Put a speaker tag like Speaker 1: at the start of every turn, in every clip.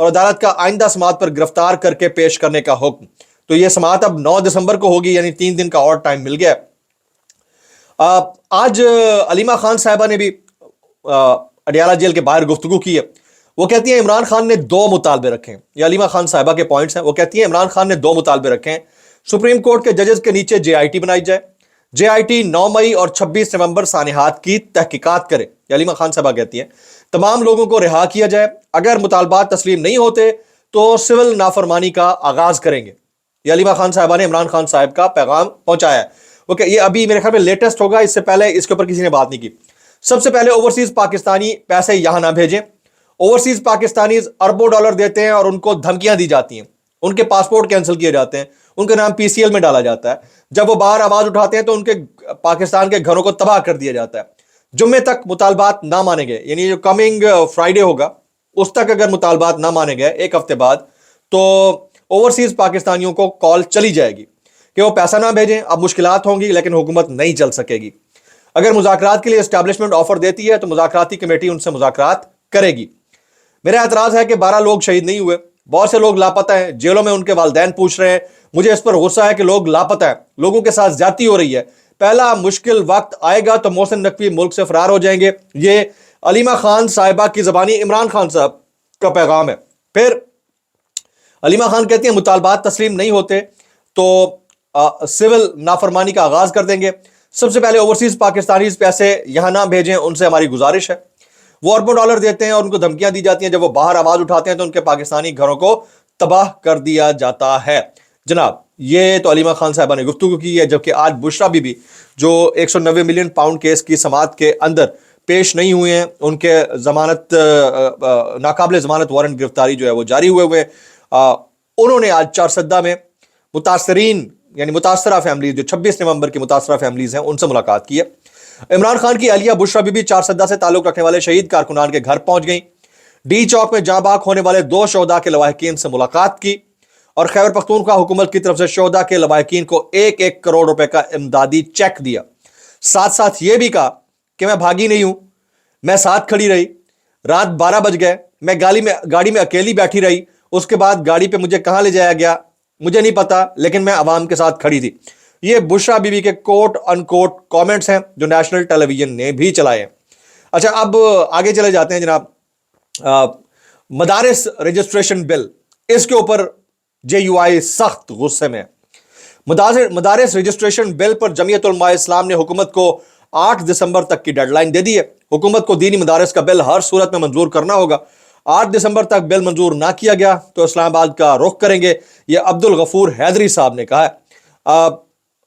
Speaker 1: اور عدالت کا آئندہ سماعت پر گرفتار کر کے پیش کرنے کا حکم. تو یہ سماعت اب 9 دسمبر کو ہوگی، یعنی 3 دن کا اور ٹائم مل گیا. آج علیمہ خان صاحبہ نے بھی اڈیالہ جیل کے باہر گفتگو کی ہے. وہ کہتی ہیں عمران خان نے 2 مطالبے رکھے ہیں. یہ علیمہ خان صاحبہ کے پوائنٹس ہیں. وہ کہتی ہیں عمران خان نے 2 مطالبے رکھے ہیں. سپریم کورٹ کے ججز کے نیچے JIT بنائی جائے. JIT 9 مئی اور 26 نومبر سانحات کی تحقیقات کرے. یہ علیمہ خان صاحبہ کہتی ہیں تمام لوگوں کو رہا کیا جائے. اگر مطالبات تسلیم نہیں ہوتے تو سول نافرمانی کا آغاز کریں گے. یہ علیمہ خان صاحبہ نے عمران خان صاحب کا پیغام پہنچایا ہے. اوکے، یہ ابھی میرے خیال میں لیٹسٹ ہوگا، اس سے پہلے اس کے اوپر کسی نے بات نہیں کی. سب سے پہلے اوورسیز پاکستانی پیسے یہاں نہ بھیجیں. اوورسیز پاکستانیز اربوں ڈالر دیتے ہیں اور ان کو دھمکیاں دی جاتی ہیں، ان کے پاسپورٹ کینسل کیے جاتے ہیں، ان کا نام PCL میں ڈالا جاتا ہے. جب وہ باہر آواز اٹھاتے ہیں تو ان کے پاکستان کے گھروں کو تباہ کر دیا جاتا ہے. جمعے تک مطالبات نہ مانے گئے، یعنی جو کمنگ فرائیڈے ہوگا اس تک اگر مطالبات نہ مانے گئے، ایک ہفتے بعد، تو اوورسیز پاکستانیوں کو کال چلی جائے گی کہ وہ پیسہ نہ بھیجیں. اب مشکلات ہوں گی لیکن حکومت نہیں چل سکے گی. اگر مذاکرات کے لیے اسٹیبلشمنٹ آفر دیتی ہے تو مذاکراتی کمیٹی ان سے مذاکرات کرے گی. میرا اعتراض ہے کہ 12 لوگ شہید نہیں ہوئے، بہت سے لوگ لاپتہ ہیں. جیلوں میں ان کے والدین پوچھ رہے ہیں. مجھے اس پر غصہ ہے کہ لوگ لاپتہ ہیں، لوگوں کے ساتھ زیادتی ہو رہی ہے. پہلا مشکل وقت آئے گا تو محسن نقوی ملک سے فرار ہو جائیں گے. یہ علیمہ خان صاحبہ کی زبانی عمران خان صاحب کا پیغام ہے. پھر علیمہ خان کہتی ہیں مطالبات تسلیم نہیں ہوتے تو سول نافرمانی کا آغاز کر دیں گے. سب سے پہلے اوورسیز پاکستانیز پیسے یہاں نہ بھیجیں، ان سے ہماری گزارش ہے. وہ اربوں ڈالر دیتے ہیں اور ان کو دھمکیاں دی جاتی ہیں. جب وہ باہر آواز اٹھاتے ہیں تو ان کے پاکستانی گھروں کو تباہ کر دیا جاتا ہے. جناب، یہ تو علیمہ خان صاحبہ نے گفتگو کی ہے. جبکہ آج بشرا بی بی جو 190 ملین پاؤنڈ کیس کی سماعت کے اندر پیش نہیں ہوئے ہیں، ان کے ضمانت ناقابل ضمانت وارنٹ گرفتاری جو ہے وہ جاری ہوئے. انہوں نے آج چارسدہ میں متاثرین یعنی متاثرہ فیملیز، جو 26 نومبر کی متاثرہ فیملیز ہیں، ان سے ملاقات کی ہے. عمران خان کی اہلیہ بشرا بی بی چارسدہ سے تعلق رکھنے والے شہید کارکنان کے گھر پہنچ گئیں. ڈی چوک میں جاں باک ہونے والے 2 شہداء کے لواحقین سے ملاقات کی اور خیبر پختونخوا حکومت کی طرف سے شہداء کے لواحقین کو 1-1 کروڑ روپے کا امدادی چیک دیا. ساتھ ساتھ یہ بھی کہا کہ میں بھاگی نہیں ہوں، میں ساتھ کھڑی رہی. رات 12 بج گئے، میں گاڑی میں اکیلی بیٹھی رہی. اس کے بعد گاڑی پہ مجھے کہاں لے جایا گیا مجھے نہیں پتا، لیکن میں عوام کے ساتھ کھڑی تھی. یہ بشرا بی بی کے کوٹ ان کوٹ کامنٹس ہیں جو نیشنل ٹیلی ویژن نے بھی چلائے ہیں. اچھا، اب آگے چلے جاتے ہیں جناب. مدارس رجسٹریشن بل، اس کے اوپر JUI سخت غصے میں. مدارس رجسٹریشن بل پر جمعیت علماء اسلام نے حکومت کو 8 دسمبر تک کی ڈیڈ لائن دے دی ہے. حکومت کو دینی مدارس کا بل ہر صورت میں منظور کرنا ہوگا. 8 دسمبر تک بل منظور نہ کیا گیا تو اسلام آباد کا رخ کریں گے، یہ عبدالغفور حیدری صاحب نے کہا ہے.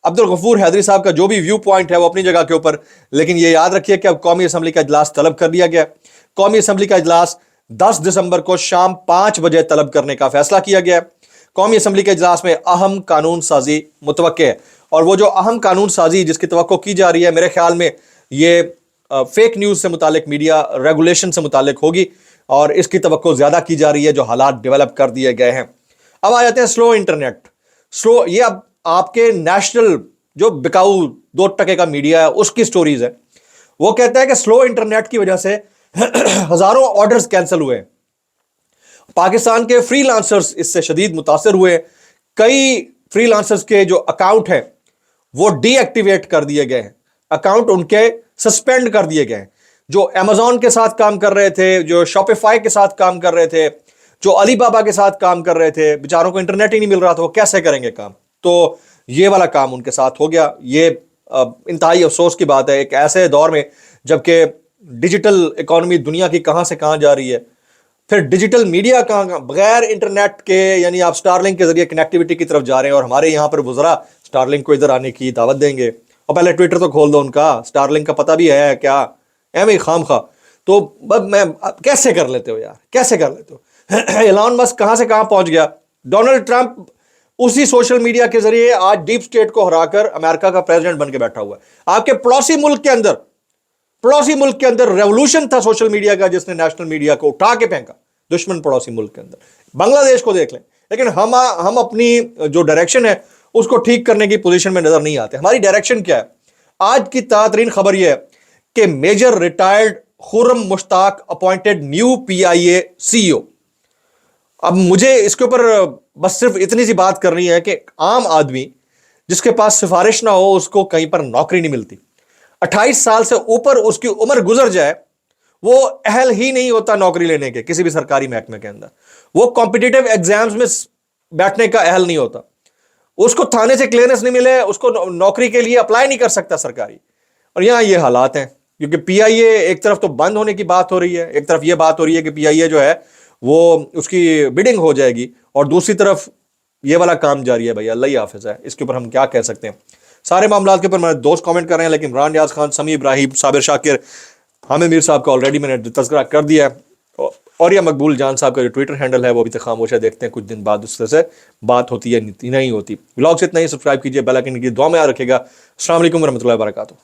Speaker 1: عبدالغفور حیدری صاحب کا جو بھی ویو پوائنٹ ہے وہ اپنی جگہ کے اوپر، لیکن یہ یاد رکھیے کہ اب قومی اسمبلی کا اجلاس طلب کر لیا گیا. قومی اسمبلی کا اجلاس 10 دسمبر کو شام 5 بجے طلب کرنے کا فیصلہ کیا گیا ہے. قومی اسمبلی کے اجلاس میں اہم قانون سازی متوقع ہے، اور وہ جو اہم قانون سازی جس کی توقع کی جا رہی ہے، میرے خیال میں یہ فیک نیوز سے متعلق، میڈیا ریگولیشن سے متعلق ہوگی، اور اس کی توقع زیادہ کی جا رہی ہے جو حالات ڈیولپ کر دیے گئے ہیں. اب آ جاتے ہیں سلو انٹرنیٹ. یہ اب آپ کے نیشنل جو بکاؤ 2% کا میڈیا ہے اس کی سٹوریز ہے. وہ کہتا ہے کہ سلو انٹرنیٹ کی وجہ سے ہزاروں آرڈرز کینسل ہوئے. پاکستان کے فری لانسرز اس سے شدید متاثر ہوئے. کئی فری لانسرز کے جو اکاؤنٹ ہیں وہ ڈی ایکٹیویٹ کر دیے گئے ہیں، اکاؤنٹ ان کے سسپینڈ کر دیے گئے ہیں. جو Amazon کے ساتھ کام کر رہے تھے، جو Shopify کے ساتھ کام کر رہے تھے، جو علی بابا کے ساتھ کام کر رہے تھے، بیچاروں کو انٹرنیٹ ہی نہیں مل رہا تھا، وہ کیسے کریں گے کام؟ تو یہ والا کام ان کے ساتھ ہو گیا. یہ انتہائی افسوس کی بات ہے ایک ایسے دور میں جبکہ ڈیجیٹل اکانومی دنیا کی کہاں سے کہاں جا رہی ہے. پھر ڈیجیٹل میڈیا کہاں بغیر انٹرنیٹ کے، یعنی آپ سٹار لنک کے ذریعے کنیکٹیوٹی کی طرف جا رہے ہیں، اور ہمارے یہاں پر وزراء سٹار لنک کو ادھر آنے کی دعوت دیں گے. اور پہلے ٹویٹر تو کھول دو ان کا، سٹار لنک کا پتہ بھی ہے کیا؟ ایویں خام خواہ. تو میں کیسے کر لیتے ہو یار، کیسے کر لیتے ہو؟ ایلان مسک کہاں سے کہاں پہنچ گیا. ڈونلڈ ٹرمپ اسی سوشل میڈیا کے ذریعے آج ڈیپ سٹیٹ کو ہرا کر امریکہ کا پریزیڈنٹ بن کے بیٹھا ہوا ہے. آپ کے پڑوسی ملک کے اندر ریولوشن تھا سوشل میڈیا کا، جس نے نیشنل میڈیا کو اٹھا کے پھینکا. دشمن پڑوسی ملک کے اندر بنگلہ دیش کو دیکھ لیں. لیکن ہم اپنی جو ڈائریکشن ہے اس کو ٹھیک کرنے کی پوزیشن میں نظر نہیں آتے. ہماری ڈائریکشن کیا ہے؟ آج کی تازہ ترین خبر یہ ہے کہ میجر ریٹائرڈ خرم مشتاق اپوائنٹڈ نیو PIA CEO. اب مجھے اس کے اوپر بس صرف اتنی سی بات کرنی ہے کہ عام آدمی جس کے پاس سفارش نہ ہو اس کو کہیں پر نوکری نہیں ملتی. 28 سال سے اوپر اس کی عمر گزر جائے وہ اہل ہی نہیں ہوتا نوکری لینے کے کسی بھی سرکاری محکمے کے اندر. وہ کمپٹیٹو ایگزامز میں بیٹھنے کا اہل نہیں ہوتا. اس کو تھانے سے کلیئرنس نہیں ملے اس کو نوکری کے لیے اپلائی نہیں کر سکتا سرکاری. اور یہاں یہ حالات ہیں کیونکہ پی آئی اے ایک طرف تو بند ہونے کی بات ہو رہی ہے, ایک طرف یہ بات ہو رہی ہے کہ پی آئی اے جو ہے وہ اس کی بڈنگ ہو جائے گی, اور دوسری طرف یہ والا کام جاری ہے. بھائی اللہ ہی حافظ ہے, اس کے اوپر ہم کیا کہہ سکتے ہیں. سارے معاملات کے اوپر میرے دوست کامنٹ کر رہے ہیں, لیکن عمران ریاض خان, سمیع ابراہیم, صابر شاکر, حامد میر صاحب کا آلریڈی میں نے تذکرہ کر دیا ہے, اور یہ مقبول جان صاحب کا جو ٹویٹر ہینڈل ہے وہ ابھی تک خاموش ہے. دیکھتے ہیں کچھ دن بعد اس طرح سے بات ہوتی ہے نہیں ہوتی. ولاگ سے اتنا ہی, سبسکرائب کیجیے, بیل آئکن کی دعا میں یاد رکھیے گا. السلام علیکم ورحمۃ اللہ وبرکاتہ.